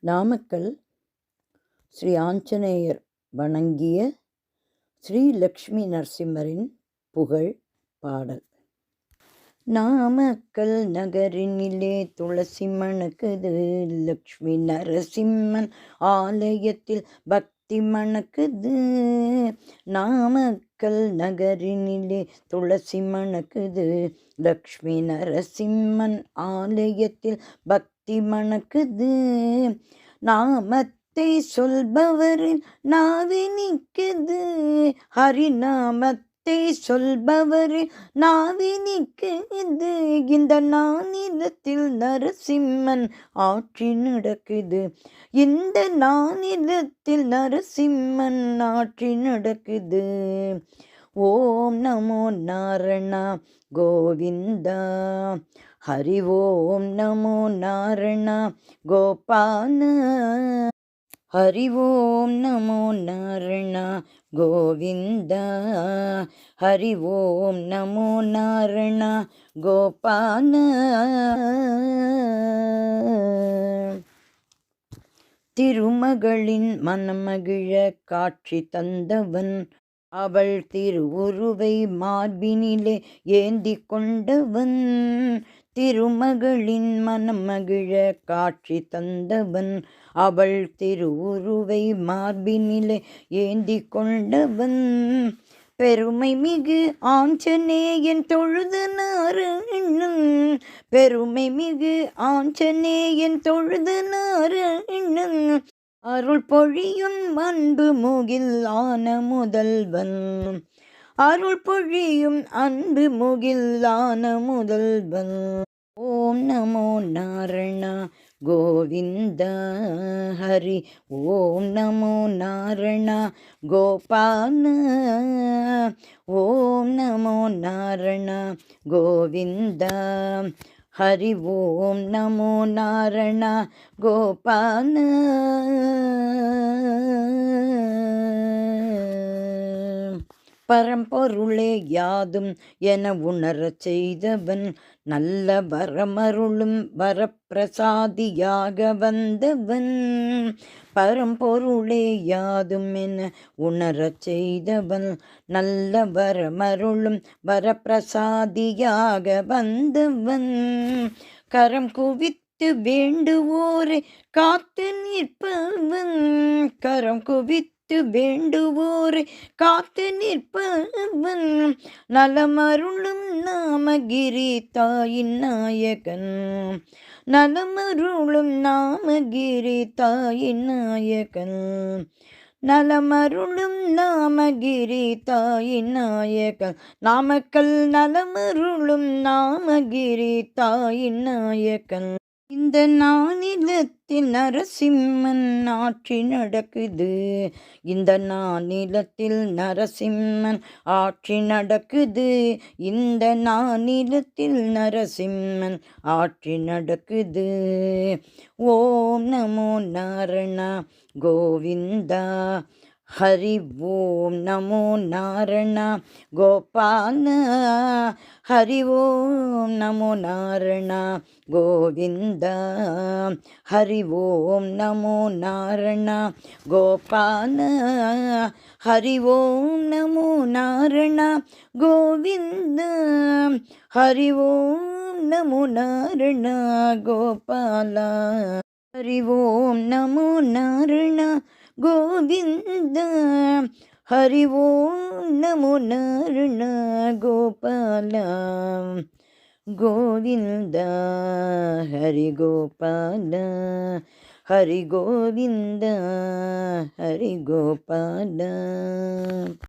நாமக்கல் ஸ்ரீ ஆஞ்சநேயர் வணங்கிய ஸ்ரீ லக்ஷ்மி நரசிம்மரின் புகழ் பாடல். நாமக்கல் நகரினிலே துளசி மணக்குது, லக்ஷ்மி நரசிம்மன் ஆலயத்தில் பக்தி மணக்குது. நாமக்கல் நகரினிலே துளசி மணக்குது, லக்ஷ்மி நரசிம்மன் ஆலயத்தில் பக்தி மணக்குது. நாமத்தை சொல்பவரின் நாவி நிற்குது, ஹரிநாமத்தை சொல்பவரின் நாவி நிற்குது. இந்த நானிலத்தில் நரசிம்மன் ஆட்சி நடக்குது, இந்த நானிலத்தில் நரசிம்மன் ஆட்சி நடக்குது. ஓம் நமோ நாரணா கோவிந்தா, ஹரி ஓம் நமோ நாரணா கோபால, ஹரி ஓம் நமோ நாரணா கோவிந்தா, ஹரி ஓம் நமோ நாரணா கோபால. திருமகளின் மனமகிழ காட்சி தந்தவன், அவள் திருவுருவை மார்பினிலே ஏந்தி கொண்டவன். திருமகளின் மனமகிழ காட்சி தந்தவன், அவள் திருவுருவை மார்பினிலே ஏந்தி கொண்டவன். பெருமை மிகு ஆஞ்சநேயன் தொழுது நாரணன், பெருமை மிகு ஆஞ்சநேயன் தொழுது நாரணன். அருள் பொழியும் அன்பு முகில் ஆன முதல்வன், அருள் பொழியும் அன்பு முகில் ஆன முதல்வன். ஓம் நமோ நாரணா கோவிந்தா, ஹரி ஓம் நமோ நாரணா கோபால, ஓம் நமோ நாரணா கோவிந்தா, ஹரி ஓம் நமோ நாரணா கோபால. பரம்பொருளே யாதும் என உணரச் செய்தவன், நல்ல வரமருளும் வரப்பிரசாதியாக வந்தவன். பரம்பொருளே யாதும் என உணரச் செய்தவன், நல்ல வரமருளும் வரப்பிரசாதியாக வந்தவன். கரம் குவித்து வேண்டுவோரை காத்து நிற்பவன், கரம் குவித்து வேண்டுவோரை காத்து நிற்பவன். நலமருளும் நாமகிரி தாயின் நாயகன், நலமருளும் நாமகிரி தாயின் நாயகன், நலமருளும் நாமகிரி தாயின் நாயகன். நாமக்கல் நலமருளும் நாமகிரி தாயின் நாயகன். இந்த நானிலத்தில் நரசிம்மன் ஆட்சி நடக்குது, இந்த நானிலத்தில் நரசிம்மன் ஆட்சி நடக்குது, இந்த நானிலத்தில் நரசிம்மன் ஆட்சி நடக்குது. ஓம் நமோ நாரணா கோவிந்தா, ஹரி ஓம் நமோ நாரணா கோபால, ஹரி ஓம் நமோ நாரணா கோவிந்தா, ஹரி ஓம் நமோ நாரணா கோபால, ஹரி ஓம் நமோ நாரணா கோவிந்தா, ஹரி ஓம் நமோ நாரணா கோபால, ஹரி ஓம் நமோ நாரணா கோவிந்தா, ஹரி ஓம் நமோ நாரணா கோபால, கோவிந்தா ஹரி கோபால, ஹரி கோவிந்தா ஹரி கோபால.